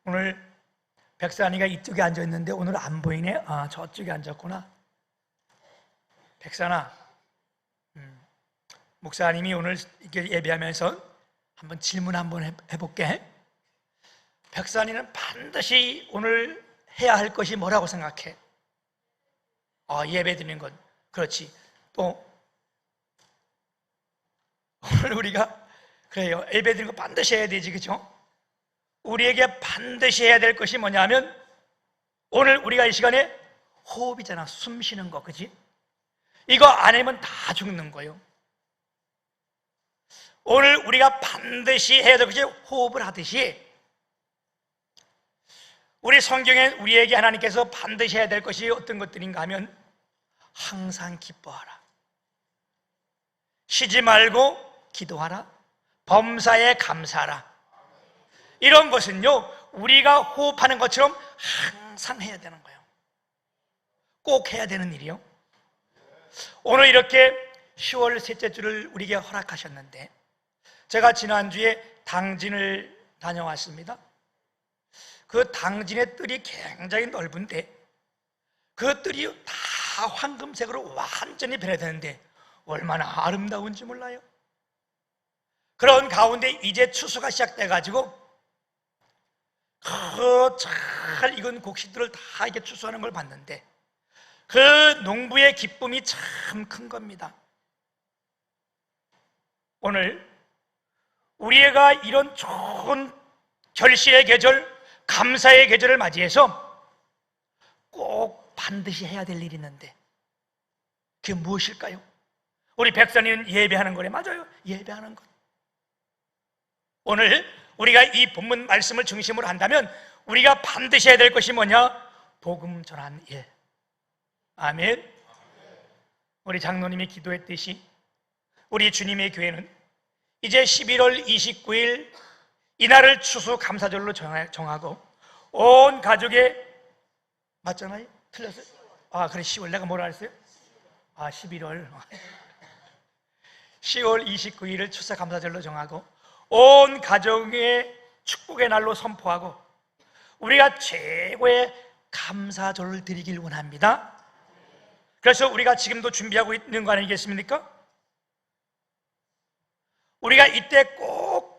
오늘 백산이가 이쪽에 앉아있는데 오늘 안 보이네? 아, 저쪽에 앉았구나. 백산아, 목사님이 오늘 이렇게 예배하면서 한번 질문 한번 해볼게. 백산이는 반드시 오늘 해야 할 것이 뭐라고 생각해? 예배 드리는 것. 그렇지. 또 오늘 우리가 그래요. 예배 드리는 거 반드시 해야 되지, 그죠? 우리에게 반드시 해야 될 것이 뭐냐면 오늘 우리가 이 시간에 호흡이잖아. 숨 쉬는 거, 그지? 이거 안 하면 다 죽는 거예요. 오늘 우리가 반드시 해야 될 것이 호흡을 하듯이 우리 성경에 우리에게 하나님께서 반드시 해야 될 것이 어떤 것들인가 하면 항상 기뻐하라, 쉬지 말고 기도하라, 범사에 감사하라. 이런 것은요, 우리가 호흡하는 것처럼 항상 해야 되는 거예요. 꼭 해야 되는 일이요. 오늘 이렇게 10월 셋째 주를 우리에게 허락하셨는데 제가 지난주에 당진을 다녀왔습니다. 그 당진의 뜰이 굉장히 넓은데 그 뜰이 다 황금색으로 완전히 변해되는데 얼마나 아름다운지 몰라요. 그런 가운데 이제 추수가 시작돼가지고 그 잘 익은 곡식들을 다 이렇게 추수하는 걸 봤는데 그 농부의 기쁨이 참 큰 겁니다. 오늘 우리가 이런 좋은 결실의 계절, 감사의 계절을 맞이해서 꼭 반드시 해야 될 일이 있는데 그게 무엇일까요? 우리 백선이는 예배하는 거래. 맞아요. 예배하는 것. 오늘 우리가 이 본문 말씀을 중심으로 한다면 우리가 반드시 해야 될 것이 뭐냐? 복음 전하는 일. 아멘. 우리 장로님이 기도했듯이 우리 주님의 교회는 이제 11월 29일 이날을 추수 감사절로 정하고 온 가족의, 맞잖아요? 틀렸어요? 그래, 10월. 내가 뭐라 했어요? 11월 10월 29일을 추수 감사절로 정하고 온 가족의 축복의 날로 선포하고 우리가 최고의 감사절을 드리길 원합니다. 그래서 우리가 지금도 준비하고 있는 거 아니겠습니까? 우리가 이때 꼭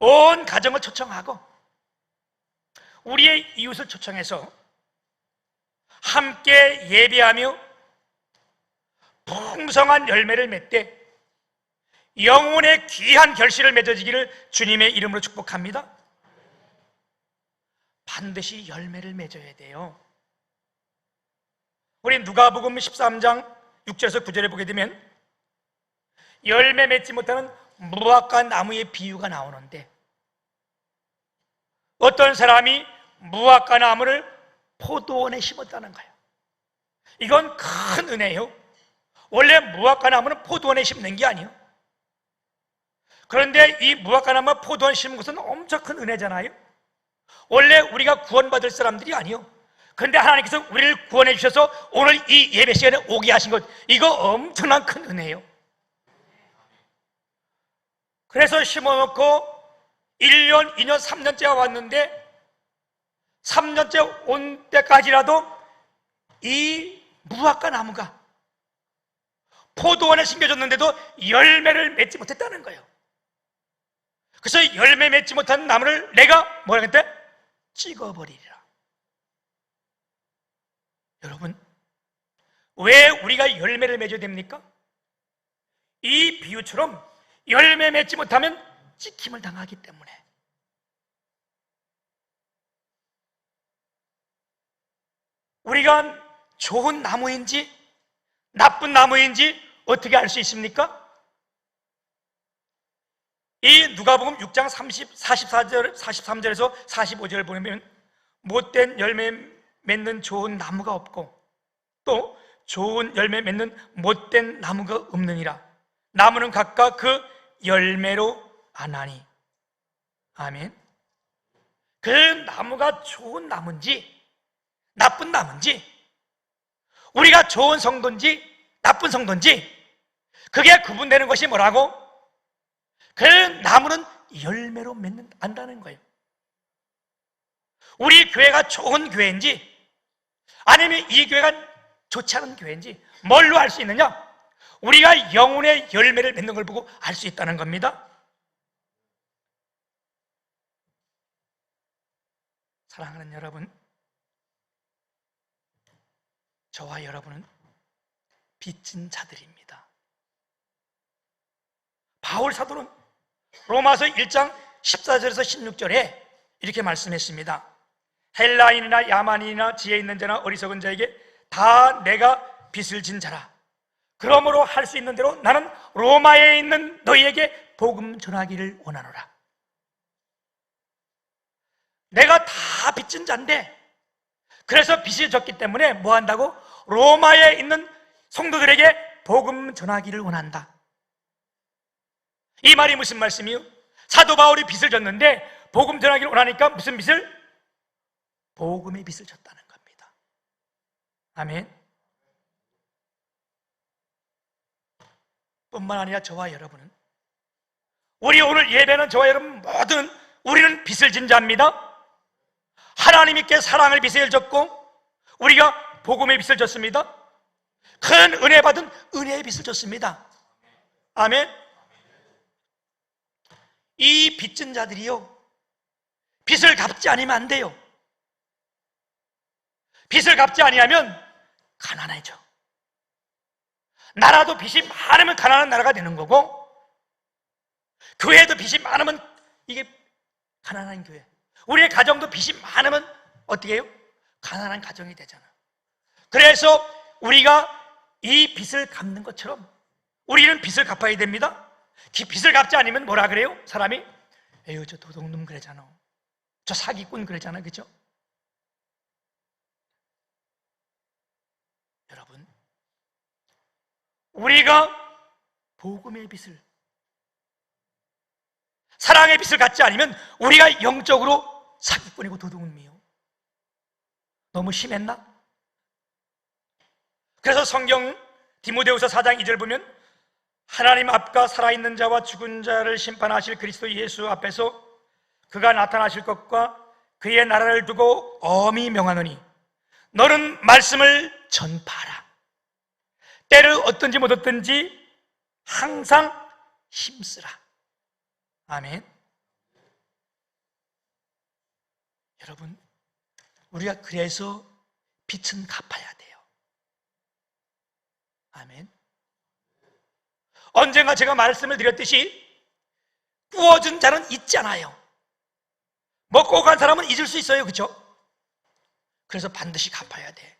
온 가정을 초청하고 우리의 이웃을 초청해서 함께 예배하며 풍성한 열매를 맺되 영혼의 귀한 결실을 맺어지기를 주님의 이름으로 축복합니다. 반드시 열매를 맺어야 돼요. 우리 누가복음 13장 6절에서 9절에 보게 되면 열매 맺지 못하는 무화과 나무의 비유가 나오는데 어떤 사람이 무화과 나무를 포도원에 심었다는 거예요. 이건 큰 은혜예요. 원래 무화과 나무는 포도원에 심는 게 아니에요. 그런데 이 무화과 나무 포도원에 심은 것은 엄청 큰 은혜잖아요. 원래 우리가 구원받을 사람들이 아니에요. 그런데 하나님께서 우리를 구원해 주셔서 오늘 이 예배 시간에 오게 하신 것, 이거 엄청난 큰 은혜예요. 그래서 심어놓고 1년, 2년, 3년째가 왔는데 3년째 온 때까지라도 이 무화과 나무가 포도원에 심겨졌는데도 열매를 맺지 못했다는 거예요. 그래서 열매 맺지 못한 나무를 내가 뭐라 했대? 찍어버리리라. 여러분, 왜 우리가 열매를 맺어야 됩니까? 이 비유처럼 열매 맺지 못하면 찍힘을 당하기 때문에. 우리가 좋은 나무인지 나쁜 나무인지 어떻게 알 수 있습니까? 이 누가복음 6장 43절에서 45절을 보면 못된 열매 맺는 좋은 나무가 없고 또 좋은 열매 맺는 못된 나무가 없느니라. 나무는 각각 그 열매로 아나니. 아멘. 그 나무가 좋은 나무인지 나쁜 나무인지 우리가 좋은 성도인지 나쁜 성도인지 그게 구분되는 것이 뭐라고? 그 나무는 열매로 맺는다는 거예요. 우리 교회가 좋은 교회인지 아니면 이 교회가 좋지 않은 교회인지 뭘로 알 수 있느냐? 우리가 영혼의 열매를 맺는 걸 보고 알 수 있다는 겁니다. 사랑하는 여러분, 저와 여러분은 빚진 자들입니다. 바울 사도는 로마서 1장 14절에서 16절에 이렇게 말씀했습니다. 헬라인이나 야만인이나 지혜 있는 자나 어리석은 자에게 다 내가 빚을 진 자라. 그러므로 할 수 있는 대로 나는 로마에 있는 너희에게 복음 전하기를 원하노라. 내가 다 빚진 자인데, 그래서 빚이 졌기 때문에 뭐 한다고? 로마에 있는 성도들에게 복음 전하기를 원한다. 이 말이 무슨 말씀이요? 사도 바울이 빚을 졌는데 복음 전하기를 원하니까 무슨 빚을? 복음의 빚을 졌다는 겁니다. 아멘. 뿐만 아니라 저와 여러분은, 우리 오늘 예배는 저와 여러분 모든 우리는 빚을 진 자입니다. 하나님께 사랑을 빚을 졌고 우리가 복음의 빚을 졌습니다. 큰 은혜 받은 은혜의 빚을 졌습니다. 아멘. 이 빚진 자들이요, 빚을 갚지 않으면 안 돼요. 빚을 갚지 아니하면 가난해져. 나라도 빚이 많으면 가난한 나라가 되는 거고, 교회도 빚이 많으면 이게 가난한 교회, 우리의 가정도 빚이 많으면 어떻게 해요? 가난한 가정이 되잖아. 그래서 우리가 이 빚을 갚는 것처럼 우리는 빚을 갚아야 됩니다. 빚을 갚지 않으면 뭐라 그래요? 사람이 에휴, 저 도둑놈 그러잖아, 저 사기꾼 그러잖아, 그죠? 여러분, 우리가 복음의 빚을, 사랑의 빚을 갖지 않으면 우리가 영적으로 사기꾼이고 도둑놈이요. 너무 심했나? 그래서 성경 디모데후서 4장 2절 보면 하나님 앞과 살아있는 자와 죽은 자를 심판하실 그리스도 예수 앞에서 그가 나타나실 것과 그의 나라를 두고 엄히 명하노니 너는 말씀을 전파하라. 때를 얻든지 못 얻든지 항상 힘쓰라. 아멘. 여러분, 우리가 그래서 빚은 갚아야 돼요. 아멘. 언젠가 제가 말씀을 드렸듯이 구워준 자는 잊잖아요. 먹고 간 사람은 잊을 수 있어요, 그렇죠? 그래서 반드시 갚아야 돼.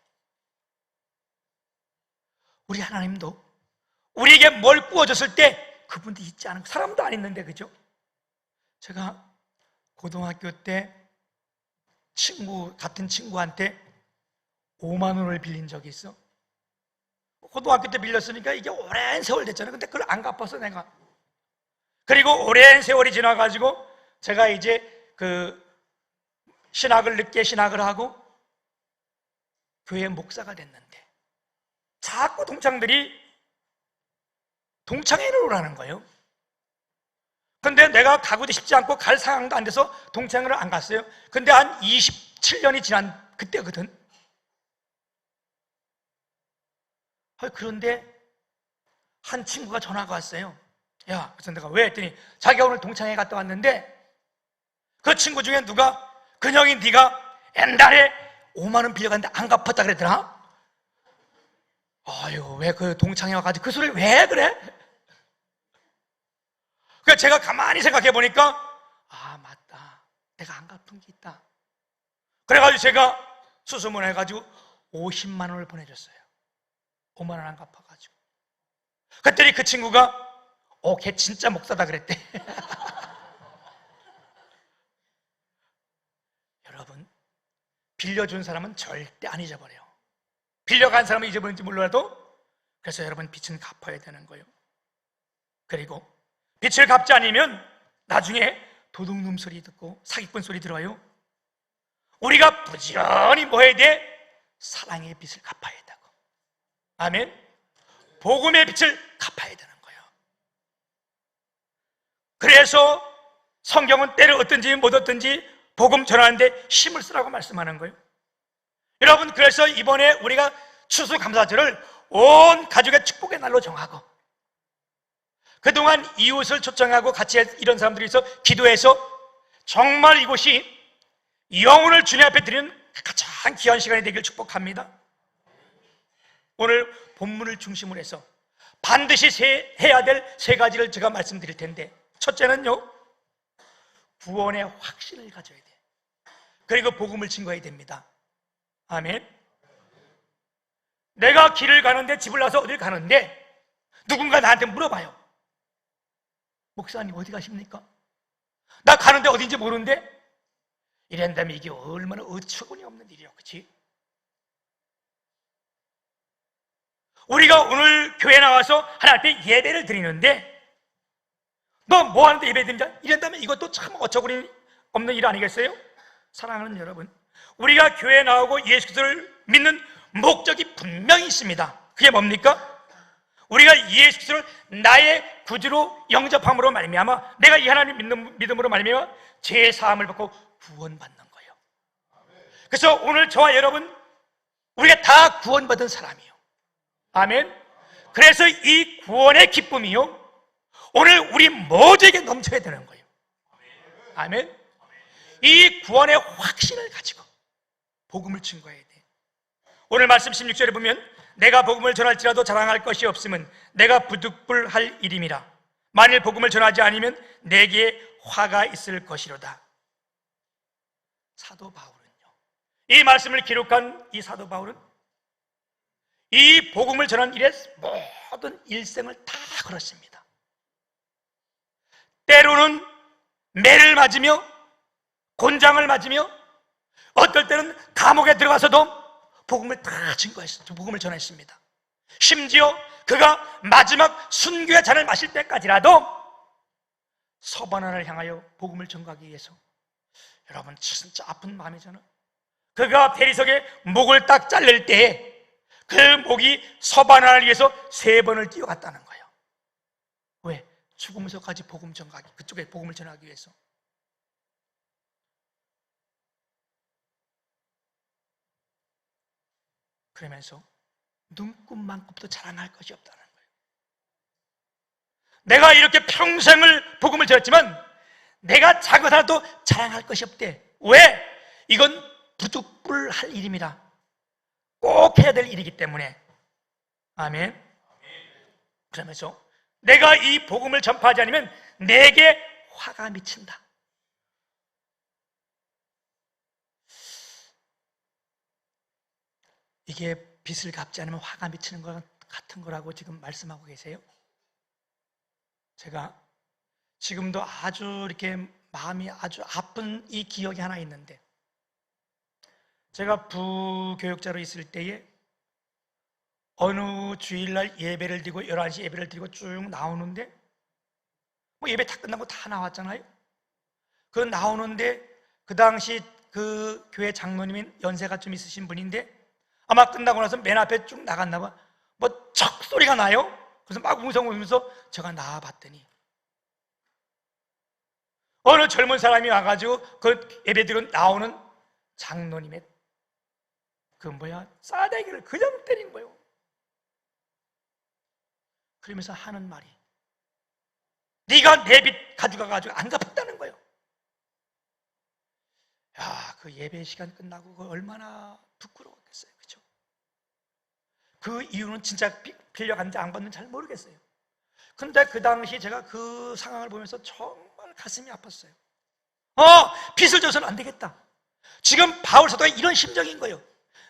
우리 하나님도 우리에게 뭘 구워줬을 때 그분도 잊지 않은, 사람도 안 잊는데, 그죠? 제가 고등학교 때 같은 친구한테 5만 원을 빌린 적이 있어. 고등학교 때 빌렸으니까 이게 오랜 세월 됐잖아요. 근데 그걸 안 갚았어, 내가. 그리고 오랜 세월이 지나가지고 제가 이제 늦게 신학을 하고 교회 목사가 됐는데 자꾸 동창들이 동창회를 오라는 거예요. 근데 내가 가고도 싶지 않고 갈 상황도 안 돼서 동창회를 안 갔어요. 근데 한 27년이 지난 그때거든. 그런데 한 친구가 전화가 왔어요. 야, 그래서 내가 왜 했더니 자기가 오늘 동창회 갔다 왔는데 그 친구 중에 누가 근영이 네가 옛날에 5만 원 빌려갔는데 안 갚았다 그랬더라. 아유, 왜 그 동창회 와가지고 그 소리를 왜 그래? 그래서 제가 가만히 생각해 보니까 아, 맞다, 내가 안 갚은 게 있다. 그래가지고 제가 수소문해가지고 50만 원을 보내줬어요. 5만 원 안 갚아가지고. 그랬더니 그 친구가 걔 진짜 목사다 그랬대. 여러분, 빌려준 사람은 절대 안 잊어버려요. 빌려간 사람은 잊어버린지 몰라도. 그래서 여러분, 빚은 갚아야 되는 거예요. 그리고 빚을 갚지 않으면 나중에 도둑놈 소리 듣고 사기꾼 소리 들어요. 우리가 부지런히 뭐 해야 돼? 사랑의 빚을 갚아야 된다고. 아멘. 복음의 빚을 갚아야 되는 거예요. 그래서 성경은 때를 얻든지 못 얻든지 복음 전하는데 힘을 쓰라고 말씀하는 거예요. 여러분, 그래서 이번에 우리가 추수감사절을 온 가족의 축복의 날로 정하고, 그동안 이웃을 초청하고 같이 이런 사람들이 있어 기도해서 정말 이곳이 영혼을 주님 앞에 드리는 가장 귀한 시간이 되길 축복합니다. 오늘 본문을 중심으로 해서 반드시 해야 될 세 가지를 제가 말씀드릴 텐데, 첫째는요, 구원의 확신을 가져야 돼. 그리고 복음을 증거해야 됩니다. 아멘. 내가 길을 가는데, 집을 나서 어딜 가는데 누군가 나한테 물어봐요. 목사님 어디 가십니까? 나 가는데 어딘지 모르는데, 이런다면 이게 얼마나 어처구니 없는 일이야, 그렇지? 우리가 오늘 교회 나와서 하나님 앞에 예배를 드리는데, 너 뭐 하는데 예배 드린다? 이런다면 이것도 참 어처구니 없는 일 아니겠어요? 사랑하는 여러분, 우리가 교회에 나오고 예수 그리스도를 믿는 목적이 분명히 있습니다. 그게 뭡니까? 우리가 예수 그리스도를 나의 구주로 영접함으로 말미암아, 내가 이 하나님 믿음으로 말미암아 죄 사함을 받고 구원받는 거예요. 그래서 오늘 저와 여러분, 우리가 다 구원받은 사람이에요. 아멘. 그래서 이 구원의 기쁨이요, 오늘 우리 모두에게 넘쳐야 되는 거예요. 아멘. 이 구원의 확신을 가지고 복음을 증거해야 돼. 오늘 말씀 16절에 보면, 내가 복음을 전할지라도 자랑할 것이 없으면 내가 부득불할 일임이라. 만일 복음을 전하지 않으면 내게 화가 있을 것이로다. 사도 바울은요, 이 말씀을 기록한 이 사도 바울은 이 복음을 전하는 일에 모든 일생을 다 걸었습니다. 때로는 매를 맞으며 곤장을 맞으며, 어떨 때는 감옥에 들어가서도 복음을 다 증거했습니다. 복음을 전했습니다. 심지어 그가 마지막 순교의 잔을 마실 때까지라도 서바나를 향하여 복음을 전가하기 위해서, 여러분 진짜 아픈 마음이잖아요. 그가 대리석에 목을 딱 자를 때에 그 목이 서바나를 위해서 3번을 뛰어갔다는 거예요. 왜? 죽으면서까지 복음 전가하기, 그쪽에 복음을 전하기 위해서. 그러면서 눈곱만큼도 자랑할 것이 없다는 거예요. 내가 이렇게 평생을 복음을 전했지만 내가 작은 하나도 자랑할 것이 없대. 왜? 이건 부득불할 일입니다. 꼭 해야 될 일이기 때문에. 아멘. 그러면서 내가 이 복음을 전파하지 않으면 내게 화가 미친다. 이게 빚을 갚지 않으면 화가 미치는 것 같은 거라고 지금 말씀하고 계세요? 제가 지금도 아주 이렇게 마음이 아주 아픈 이 기억이 하나 있는데, 제가 부교육자로 있을 때에 어느 주일날 예배를 드리고 11시 예배를 드리고 쭉 나오는데, 뭐 예배 다 끝나고 다 나왔잖아요. 그 나오는데 그 당시 그 교회 장로님인 연세가 좀 있으신 분인데, 아마 끝나고 나서 맨 앞에 쭉 나갔나 봐. 뭐 척 소리가 나요. 그래서 막 웅성웅성해서 제가 나와봤더니 어느 젊은 사람이 와가지고 그 예배드리고 나오는 장로님의 싸대기를 그냥 때린 거예요. 그러면서 하는 말이, 네가 내 빚 가져가가지고 안 갚았다는 거예요. 야, 그 예배 시간 끝나고 그 얼마나 부끄러웠겠어요. 그렇죠? 그 이유는 진짜 빌려간지 안 받는지 잘 모르겠어요. 근데 그 당시 제가 그 상황을 보면서 정말 가슴이 아팠어요. 빚을 져서는 안 되겠다. 지금 바울 사도가 이런 심정인 거예요.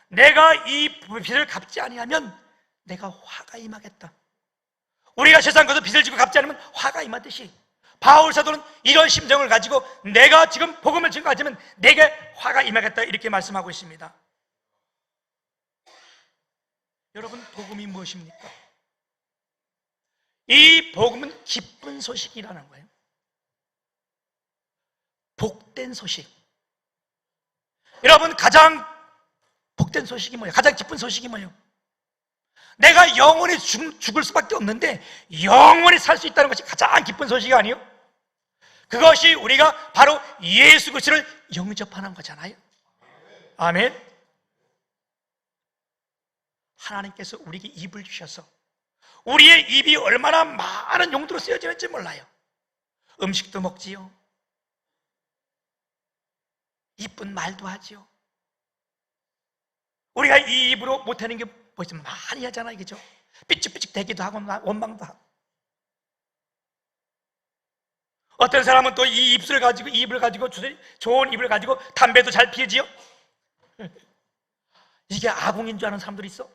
내가 이 빚을 갚지 아니하면 내가 화가 임하겠다. 우리가 세상 가서 빚을 지고 갚지 않으면 화가 임하듯이, 바울 사도는 이런 심정을 가지고 내가 지금 복음을 증거하지만 내게 화가 임하겠다, 이렇게 말씀하고 있습니다. 여러분, 복음이 무엇입니까? 이 복음은 기쁜 소식이라는 거예요. 복된 소식. 여러분, 가장 복된 소식이 뭐예요? 가장 기쁜 소식이 뭐예요? 내가 영원히 죽을 수밖에 없는데 영원히 살 수 있다는 것이 가장 기쁜 소식이 아니에요? 그것이 우리가 바로 예수 그리스도를 영접하는 거잖아요. 아멘. 하나님께서 우리에게 입을 주셔서 우리의 입이 얼마나 많은 용도로 쓰여지는지 몰라요. 음식도 먹지요, 이쁜 말도 하지요. 우리가 이 입으로 못하는 게 뭐 있으면 많이 하잖아요, 그죠? 삐죽삐죽 대기도 하고 원망도 하고. 어떤 사람은 또 이 입술을 가지고, 이 입을 가지고, 좋은 입을 가지고 담배도 잘 피우지요. 이게 아궁인 줄 아는 사람들이 있어.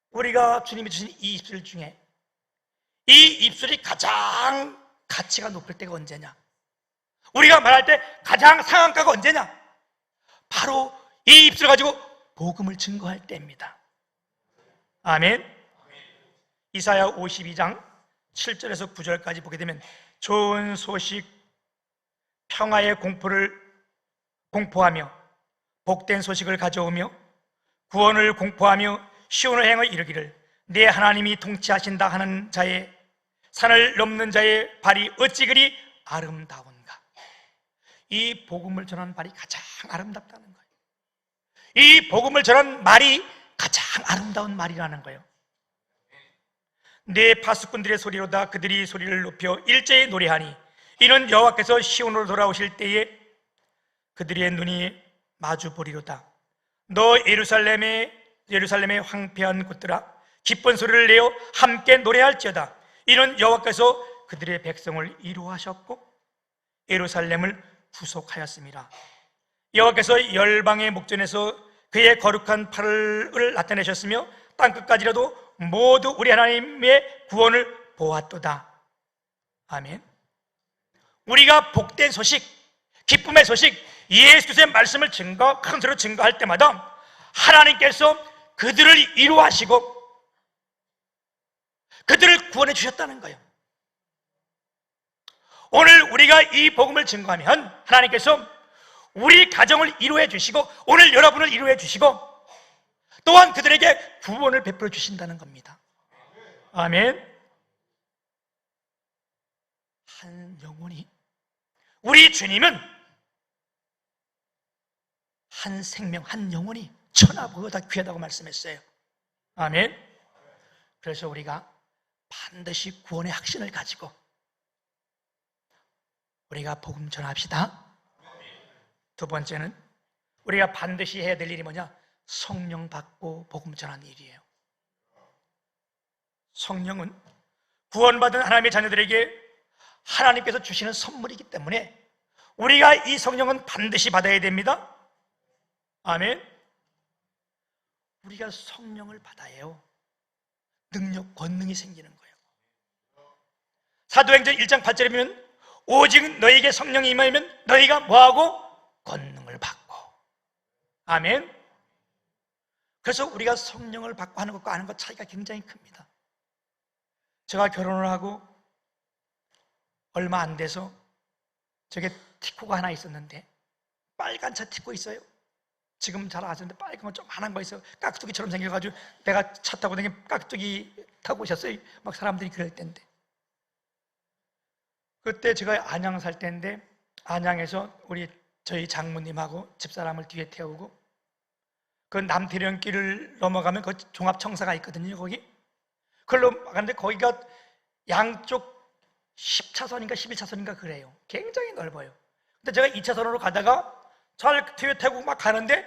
우리가 주님이 주신 이 입술 중에 이 입술이 가장 가치가 높을 때가 언제냐? 우리가 말할 때 가장 상한가가 언제냐? 바로 이 입술을 가지고 복음을 증거할 때입니다. 아멘. 이사야 52장 7절에서 9절까지 보게 되면 좋은 소식, 평화의 공포를 공포하며 복된 소식을 가져오며 구원을 공포하며 시온의 행을 이루기를 내 하나님이 통치하신다 하는 자의, 산을 넘는 자의 발이 어찌 그리 아름다운가. 이 복음을 전하는 발이 가장 아름답다는 거예요. 이 복음을 전하는 말이 가장 아름다운 말이라는 거예요. 내 파수꾼들의 소리로다 그들이 소리를 높여 일제히 노래하니 이는 여호와께서 시온으로 돌아오실 때에 그들의 눈이 마주 보리로다. 너 예루살렘의 황폐한 곳들아, 기쁜 소리를 내어 함께 노래할지어다. 이는 여호와께서 그들의 백성을 이루하셨고 예루살렘을 구속하였습니다. 여호와께서 열방의 목전에서 그의 거룩한 팔을 나타내셨으며 땅끝까지라도 모두 우리 하나님의 구원을 보았도다. 아멘. 우리가 복된 소식, 기쁨의 소식, 예수 그리스도의 말씀을 큰 소리로 증거할 때마다 하나님께서 그들을 이루하시고 그들을 구원해 주셨다는 거예요. 오늘 우리가 이 복음을 증거하면 하나님께서 우리 가정을 이루해 주시고 오늘 여러분을 이루해 주시고 또한 그들에게 구원을 베풀어 주신다는 겁니다. 아멘. 한 영혼이, 우리 주님은 한 생명, 한 영혼이 천하보다 귀하다고 말씀했어요. 아멘. 그래서 우리가 반드시 구원의 확신을 가지고 우리가 복음 전합시다. 두 번째는 우리가 반드시 해야 될 일이 뭐냐? 성령 받고 복음 전하는 일이에요. 성령은 구원받은 하나님의 자녀들에게 하나님께서 주시는 선물이기 때문에 우리가 이 성령은 반드시 받아야 됩니다. 아멘. 우리가 성령을 받아야요 능력, 권능이 생기는 거예요. 사도행전 1장 8절에 보면 오직 너에게 성령이 임하면 너희가 뭐하고? 권능을 받고. 아멘. 그래서 우리가 성령을 받고 하는 것과 아는 것 차이가 굉장히 큽니다. 제가 결혼을 하고 얼마 안 돼서 저게 티코가 하나 있었는데 빨간 차 티코 있어요. 지금 잘 아시는데 빨간 거 조그만한 거 있어요. 깍두기처럼 생겨가지고 내가 차 타고 다니면 깍두기 타고 오셨어요. 막 사람들이 그럴 때인데 그때 제가 안양 살 때인데 안양에서 저희 장모님하고 집사람을 뒤에 태우고 그 남태령길을 넘어가면 그 종합청사가 있거든요. 거기 그걸로 가는데 거기가 양쪽 10차선인가 11차선인가 그래요. 굉장히 넓어요. 근데 제가 2차선으로 가다가 잘 뒤에 태우고 막 가는데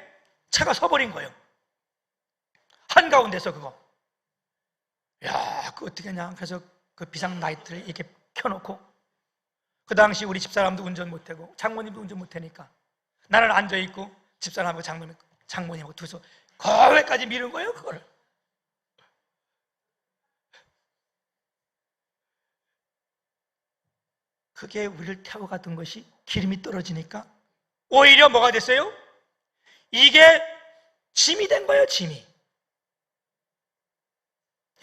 차가 서버린 거예요. 한가운데서 그거. 야, 그거 어떻게 하냐. 그래서 그 비상 라이트를 이렇게 켜놓고 그 당시 우리 집사람도 운전 못하고 장모님도 운전 못하니까 나는 앉아있고 집사람하고 장모님하고 둘이서 거기까지 미룬 거예요. 그거를. 그게 우리를 태워갔던 것이 기름이 떨어지니까 오히려 뭐가 됐어요? 이게 짐이 된 거예요. 짐이.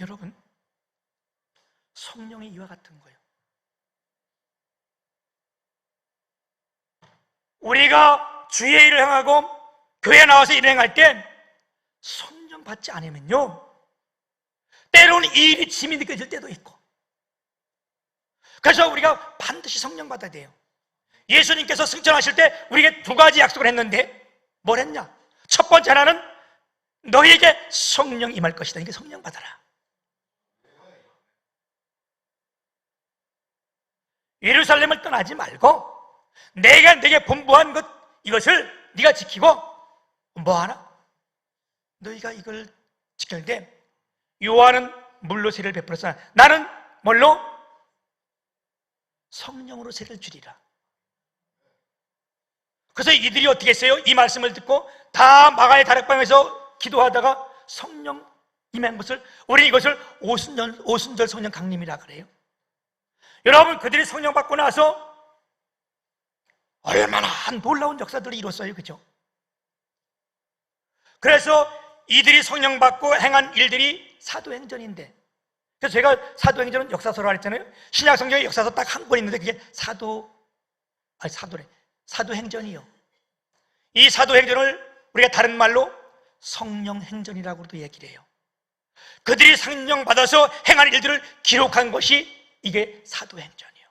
여러분, 성령이 이와 같은 거예요. 우리가 주의 일을 행하고 교회에 나와서 일을 행할 때 성령 받지 않으면요 때로는 이 일이 짐이 느껴질 때도 있고 그래서 우리가 반드시 성령 받아야 돼요. 예수님께서 승천하실 때 우리에게 두 가지 약속을 했는데 뭘 했냐? 첫 번째 하나는 너희에게 성령 임할 것이다. 이게 성령 받아라. 예루살렘을 떠나지 말고 내가 네게 분부한 것 이것을 네가 지키고 뭐하나? 너희가 이걸 지킬 때 요한은 물로 세를 베풀었으나 나는 뭘로? 성령으로 세를 주리라. 그래서 이들이 어떻게 했어요? 이 말씀을 듣고 다 마가의 다락방에서 기도하다가 성령 임한 것을, 우리 이것을 오순절 성령 강림이라 그래요. 여러분, 그들이 성령 받고 나서 얼마나 놀라운 역사들을 이뤘어요. 그죠? 그래서 이들이 성령 받고 행한 일들이 사도행전인데, 그래서 제가 사도행전은 역사서라 했잖아요. 신약 성경에 역사서 딱 한 권 있는데 그게 사도행전이요. 이 사도행전을 우리가 다른 말로 성령행전이라고도 얘기를 해요. 그들이 성령 받아서 행한 일들을 기록한 것이 이게 사도행전이에요.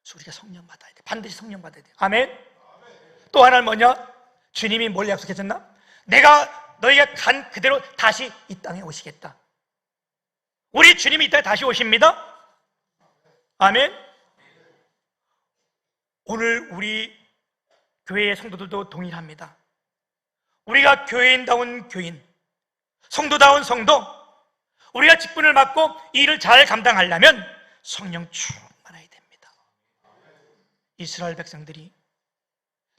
그래서 우리가 성령 받아야 돼. 반드시 성령 받아야 돼. 아멘. 또 하나는 뭐냐? 주님이 뭘 약속했었나? 내가 너희가 간 그대로 다시 이 땅에 오시겠다. 우리 주님이 이 땅에 다시 오십니다. 아멘. 오늘 우리 교회의 성도들도 동일합니다. 우리가 교회인다운 교인, 성도다운 성도, 우리가 직분을 맡고 이 일을 잘 감당하려면 성령 충만해야 됩니다. 이스라엘 백성들이,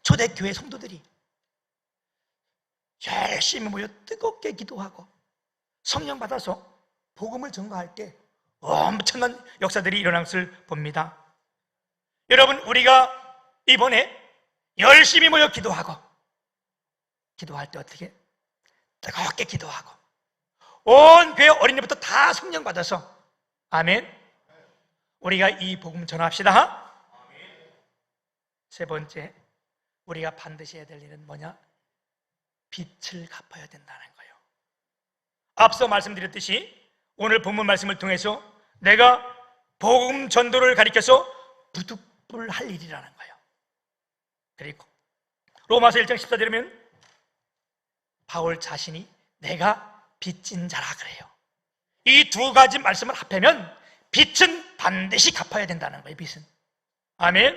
초대교회 성도들이 열심히 모여 뜨겁게 기도하고 성령 받아서 복음을 전가할 때 엄청난 역사들이 일어난 것을 봅니다. 여러분, 우리가 이번에 열심히 모여 기도하고, 기도할 때 어떻게? 뜨겁게 기도하고 온 교회 어린이부터 다 성령 받아서, 아멘, 우리가 이 복음 전합시다. 세 번째, 우리가 반드시 해야 될 일은 뭐냐? 빚을 갚아야 된다는 거예요. 앞서 말씀드렸듯이 오늘 본문 말씀을 통해서 내가 복음 전도를 가리켜서 부득불 할 일이라는 거예요. 그리고 로마서 1장 14절에 보면 바울 자신이 내가 빚진 자라 그래요. 이 두 가지 말씀을 합하면 빚은 반드시 갚아야 된다는 거예요. 빚은. 아멘.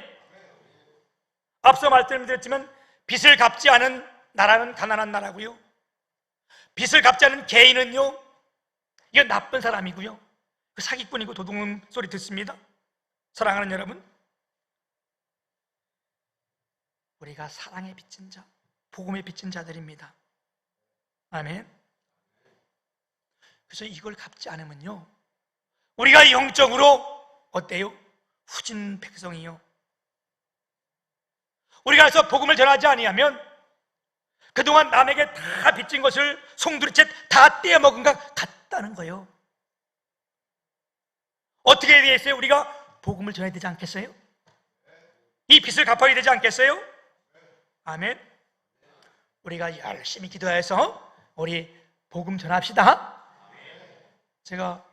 앞서 말씀드렸지만 빚을 갚지 않은 나라는 가난한 나라고요, 빚을 갚지 않은 개인은요, 이거 나쁜 사람이고요, 사기꾼이고 도둑놈 소리 듣습니다. 사랑하는 여러분, 우리가 사랑에 빚진 자, 복음에 빚진 자들입니다. 아멘. 그래서 이걸 갚지 않으면요, 우리가 영적으로 어때요? 후진 백성이요. 우리가 그래서 복음을 전하지 아니하면 그동안 남에게 다 빚진 것을 송두리째 다 떼어먹은 것 같다는 거예요. 어떻게 해야 되겠어요? 우리가 복음을 전해야 되지 않겠어요? 이 빚을 갚아야 되지 않겠어요? 아멘. 우리가 열심히 기도해서 우리 복음 전합시다. 제가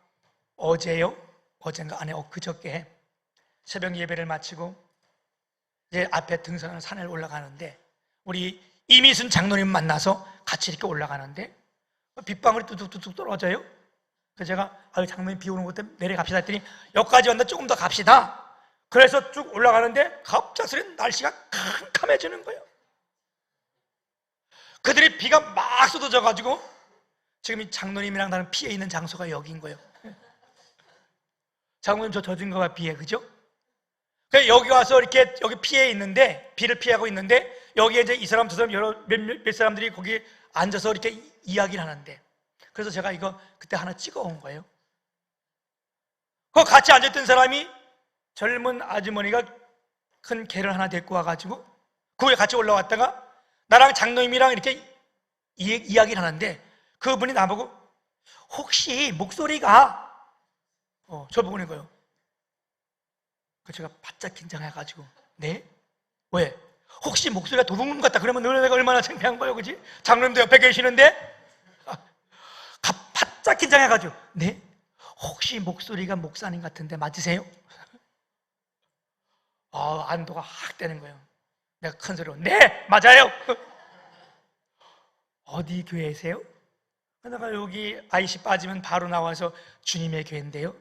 어젠가 안에 그저께 새벽 예배를 마치고 이제 앞에 등산하는 산을 올라가는데 우리 이미순 장로님 만나서 같이 이렇게 올라가는데 빗방울이 뚝뚝뚝 떨어져요. 그래서 제가 장로님 비 오는 곳 때문에 내려갑시다 했더니 여기까지 왔는데 조금 더 갑시다. 그래서 쭉 올라가는데 갑작스레 날씨가 캄캄해지는 거예요. 그들이 비가 막 쏟아져가지고 지금 이 장로님이랑 나는 피해 있는 장소가 여기인 거예요. 장로님 저 젖은 거가 비에, 그죠? 그래서 여기 와서 이렇게 여기 피해 있는데, 비를 피하고 있는데 여기에 이제 이 사람 저 사람 몇 사람들이 거기 앉아서 이렇게 이야기를 하는데, 그래서 제가 이거 그때 하나 찍어온 거예요. 그 같이 앉아있던 사람이 젊은 아주머니가 큰 개를 하나 데리고 와가지고 그 위에 같이 올라왔다가 나랑 장로님이랑 이렇게 이야기를 하는데 그분이 나보고 혹시 목소리가 저 보고 있는 거예요. 그래서 제가 바짝 긴장해가지고 네? 왜? 혹시 목소리가 도둑놈 같다 그러면 너네가 얼마나 창피한 거예요, 그지? 장로님도 옆에 계시는데 바짝 긴장해가지고 네? 혹시 목소리가 목사님 같은데 맞으세요? 안도가 확 되는 거예요. 내가 큰 소리로 네 맞아요. 어디 교회세요? 내가 여기 IC 빠지면 바로 나와서 주님의 교회인데요.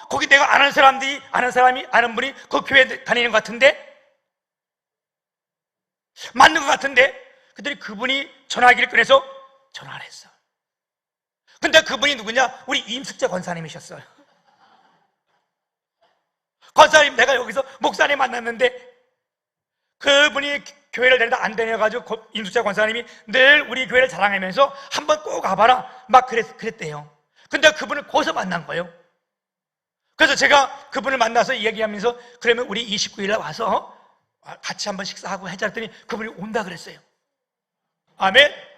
거기 내가 아는 사람이 아는 분이 그 교회 다니는 것 같은데, 맞는 것 같은데, 그들이 그분이 전화기를 꺼내서 전화를 했어. 근데 그분이 누구냐? 우리 임숙재 권사님이셨어요. 권사님, 내가 여기서 목사님 만났는데 그분이 교회를 데려다 안 다녀가지고 임숙재 권사님이 늘 우리 교회를 자랑하면서 한번 꼭 가봐라 막 그랬대요. 근데 그분을 거기서 만난 거예요. 그래서 제가 그분을 만나서 얘기하면서 그러면 우리 29일에 와서 같이 한번 식사하고 해자 했더니 그분이 온다 그랬어요. 아멘.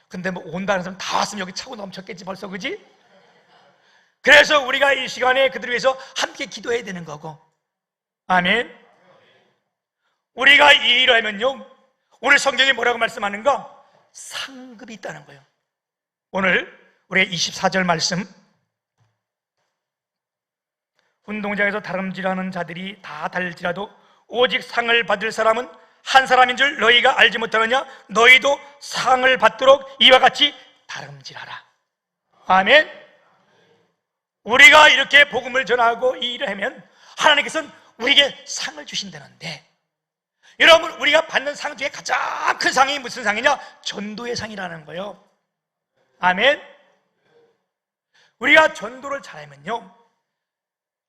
근데 뭐 온다는 사람 다 왔으면 여기 차고 넘쳤겠지 벌써, 그지? 그래서 우리가 이 시간에 그들을 위해서 함께 기도해야 되는 거고. 아멘. 우리가 이 일을 하면요, 오늘 성경이 뭐라고 말씀하는가? 상급이 있다는 거예요. 오늘 우리의 24절 말씀, 운동장에서 다름질하는 자들이 다 달릴지라도 오직 상을 받을 사람은 한 사람인 줄 너희가 알지 못하느냐? 너희도 상을 받도록 이와 같이 다름질하라. 아멘. 우리가 이렇게 복음을 전하고 이 일을 하면 하나님께서는 우리에게 상을 주신다는데, 여러분, 우리가 받는 상 중에 가장 큰 상이 무슨 상이냐? 전도의 상이라는 거예요. 아멘. 우리가 전도를 잘하면요,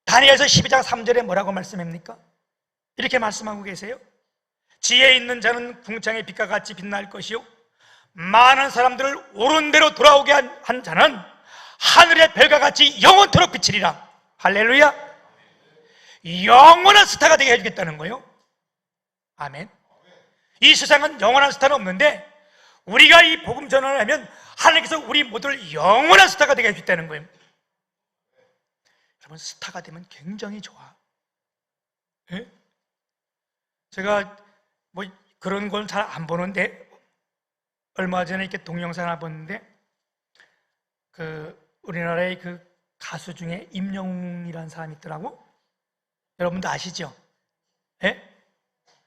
다니엘서 12장 3절에 뭐라고 말씀합니까? 이렇게 말씀하고 계세요. 지혜 있는 자는 궁창의 빛과 같이 빛날 것이요, 많은 사람들을 옳은 대로 돌아오게 한 자는 하늘의 별과 같이 영원토록 비치리라. 할렐루야. 영원한 스타가 되게 해주겠다는 거예요. 아멘. 이 세상은 영원한 스타는 없는데 우리가 이 복음 전환을 하면 하나님께서 우리 모두를 영원한 스타가 되게 해주겠다는 거예요. 여러분, 스타가 되면 굉장히 좋아. 예? 제가 뭐 그런 건 잘 안 보는데 얼마 전에 이렇게 동영상 하나 봤는데, 우리나라의 그 가수 중에 임영웅이라는 사람이 있더라고. 여러분도 아시죠? 예?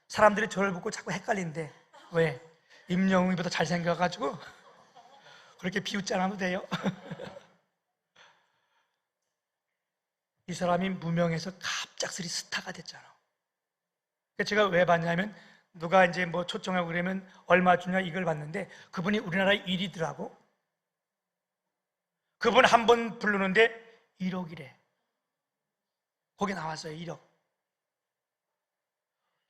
사람들이 저를 보고 자꾸 헷갈린대. 왜? 임영웅이보다 잘생겨가지고 그렇게 비웃지 않아도 돼요. 이 사람이 무명에서 갑작스레 스타가 됐잖아. 제가 왜 봤냐면, 누가 이제 뭐 초청하고 그러면 얼마 주냐 이걸 봤는데, 그분이 우리나라 1위더라고. 그분 한 번 부르는데 1억이래. 거기 나왔어요, 1억.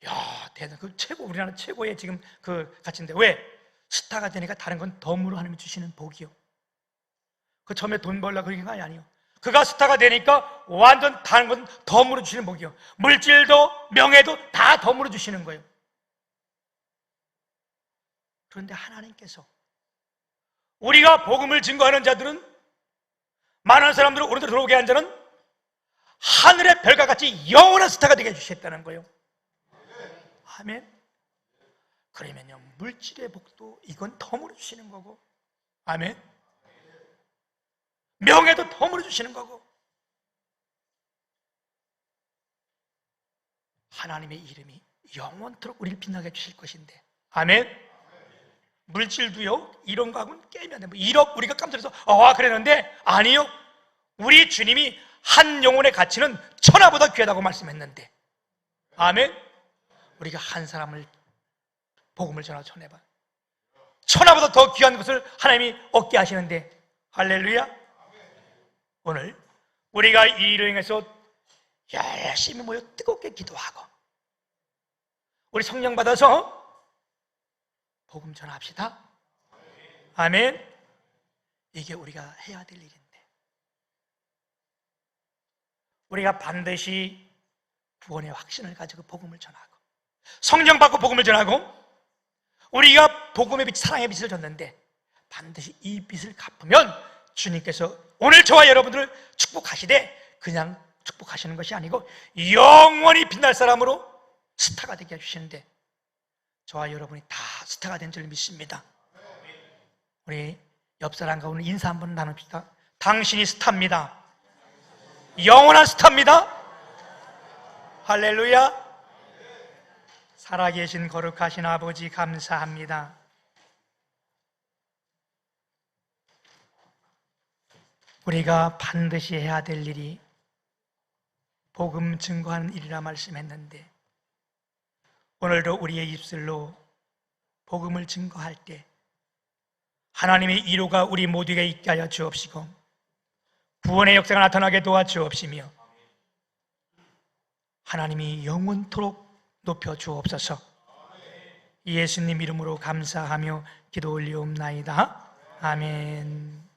야, 대단. 그 최고, 우리나라 최고의 지금 그 가치인데, 왜? 스타가 되니까 다른 건 덤으로 하나님이 주시는 복이요. 그 처음에 돈 벌려고 그런 게 아니에요. 그가 스타가 되니까 완전 다른 건 덤으로 주시는 복이요. 물질도 명예도 다 덤으로 주시는 거예요. 그런데 하나님께서 우리가 복음을 증거하는 자들은, 많은 사람들을 오른쪽으로 들어오게 한 자는 하늘의 별과 같이 영원한 스타가 되게 해주셨다는 거예요. 아멘. 그러면요, 물질의 복도 이건 덤으로 주시는 거고, 아멘. 명예도 덤으로 주시는 거고, 하나님의 이름이 영원토록 우리를 빛나게 해주실 것인데, 아멘. 물질도요, 이런 거하고는 게임이 안 돼. 1억 우리가 깜짝 놀라서 그랬는데, 아니요, 우리 주님이 한 영혼의 가치는 천하보다 귀하다고 말씀했는데, 아멘. 우리가 한 사람을 복음을 전하고 전해봐, 천하보다 더 귀한 것을 하나님이 얻게 하시는데, 할렐루야. 오늘 우리가 이 일을 행해서 열심히 모여 뜨겁게 기도하고 우리 성령 받아서 복음 전합시다. 아멘. 이게 우리가 해야 될 일인데, 우리가 반드시 구원의 확신을 가지고 복음을 전하고 성령 받고 복음을 전하고, 우리가 복음의 빛, 사랑의 빛을 줬는데 반드시 이 빛을 갚으면 주님께서 오늘 저와 여러분들을 축복하시되, 그냥 축복하시는 것이 아니고 영원히 빛날 사람으로 스타가 되게 해주시는데, 저와 여러분이 다 스타가 된 줄 믿습니다. 우리 옆 사람과 오늘 인사 한번 나눕시다. 당신이 스타입니다. 영원한 스타입니다. 할렐루야. 살아계신 거룩하신 아버지 감사합니다. 우리가 반드시 해야 될 일이 복음 증거하는 일이라 말씀했는데, 오늘도 우리의 입술로 복음을 증거할 때 하나님의 위로가 우리 모두에게 있게 하여 주옵시고, 구원의 역사가 나타나게 도와주옵시며, 하나님이 영원토록 높여 주옵소서. 예수님 이름으로 감사하며 기도 올리옵나이다. 아멘.